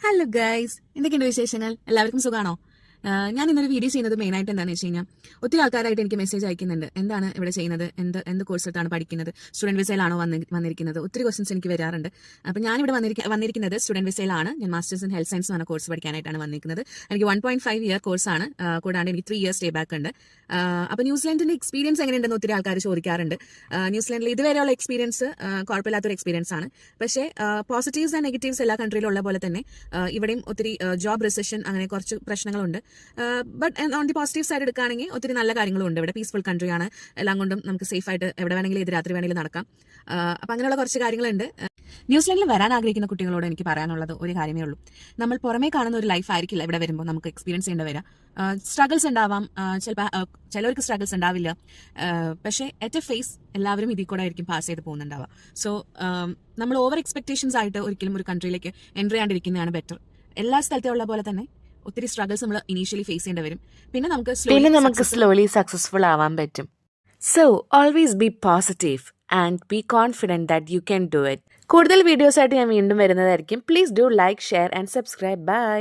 Hello guys, എന്തൊക്കെയുണ്ട് വിശേഷങ്ങൾ? എല്ലാവർക്കും സുഖമാണോ? ഞാൻ ഇന്നൊരു വീഡിയോ ചെയ്യുന്നത് മെയിനായിട്ട് എന്താണെന്ന് വെച്ച് കഴിഞ്ഞാൽ ഒത്തിരി ആൾക്കാരായിട്ട് എനിക്ക് മെസ്സേജ് അയക്കുന്നുണ്ട്. എന്താണ് ഇവിടെ ചെയ്യുന്നത്, എന്ത് കോഴ്സ് എടുത്താണ് പഠിക്കുന്നത്, സ്റ്റുഡന്റ് വിസയിലാണോ വന്നിരിക്കുന്നത്? ഒത്തിരി ക്വസ്റ്റൻസ് എനിക്ക് വരാറുണ്ട്. അപ്പോൾ ഞാനിവിടെ വന്നിരിക്കുന്നത് സ്റ്റുഡന്റ് വിസയിലാണ്. ഞാൻ മാസ്റ്റേഴ്സ് ഇൻ ഹെൽത്ത് സയൻസ് എന്ന കോഴ്സ് പഠിക്കാനായിട്ടാണ് വന്നിരിക്കുന്നത്. എനിക്ക് 1.5 ഇയർ കോഴ്സാണ്, കൂടാണ്ട് എനിക്ക് 3 ഇയേഴ്സ് സ്റ്റേ ബാക്ക് ഉണ്ട്. അപ്പോൾ ന്യൂസിലാൻഡിന്റെ എക്സ്പീരിയൻസ് എങ്ങനെയുണ്ടെന്ന് ഒത്തിരി ആൾക്കാർ ചോദിക്കാറുണ്ട്. ന്യൂസിലാൻഡിൽ ഇതുവരെയുള്ള എക്സ്പീരിയൻസ് കുഴപ്പമില്ലാത്തൊരു എക്സ്പീരിയൻസ് ആണ്. പക്ഷേ പോസിറ്റീവ്സ് ആൻഡ് നെഗറ്റീവ്സ് എല്ലാ കൺട്രിയിലും ഉള്ള പോലെ തന്നെ ഇവിടെയും ഒത്തിരി ജോബ് റിസഷൻ അങ്ങനെ കുറച്ച് പ്രശ്നങ്ങളുണ്ട്. But on the positive side എടുക്കുകയാണെങ്കിൽ ഒത്തിരി നല്ല കാര്യങ്ങളും ഉണ്ട്. ഇവിടെ പീസ്ഫുൾ കൺട്രിയാണ്, എല്ലാം കൊണ്ടും നമുക്ക് സേഫ് ആയിട്ട് എവിടെ വേണമെങ്കിലും ഏത് രാത്രി വേണമെങ്കിലും നടക്കാം. അപ്പം അങ്ങനെയുള്ള കുറച്ച് കാര്യങ്ങളുണ്ട്. ന്യൂസിലാൻഡിൽ വരാൻ ആഗ്രഹിക്കുന്ന കുട്ടികളോട് എനിക്ക് പറയാനുള്ളത് ഒരു കാര്യമേ ഉള്ളൂ. നമ്മൾ പുറമേ കാണുന്ന ഒരു ലൈഫ് ആയിരിക്കില്ല ഇവിടെ വരുമ്പോൾ നമുക്ക് എക്സ്പീരിയൻസ് ചെയ്യേണ്ടി വരിക. സ്ട്രഗിൾസ് ഉണ്ടാവാം, ചിലവർക്ക് സ്ട്രഗിൾസ് ഉണ്ടാവില്ല. പക്ഷേ അറ്റ് എ ഫേസ് എല്ലാവരും ഇതിൽ കൂടെ ആയിരിക്കും പാസ് ചെയ്ത് പോകുന്നുണ്ടാവുക. സോ നമ്മൾ ഓവർ എക്സ്പെക്ടേഷൻസ് ആയിട്ട് ഒരിക്കലും ഒരു കൺട്രിയിലേക്ക് എൻ്റർ ചെയ്യാണ്ടിരിക്കുന്നതാണ് ബെറ്റർ. എല്ലാ സ്ഥലത്തും ഉള്ള പോലെ തന്നെ ഒത്തിരി സ്ട്രഗിൾസ് നമ്മൾ ഇനീഷ്യലി ഫേസ് ചെയ്യേണ്ടി വരും. പിന്നെ നമുക്ക് സ്ലോലി സക്സസ്ഫുൾ ആവാൻ പറ്റും. So always be positive and be confident that you can do it. കൂടുതൽ വീഡിയോസ് ആയിട്ട് ഞാൻ വീണ്ടും വരുന്നതായിരിക്കും. Please do like, share and subscribe. By.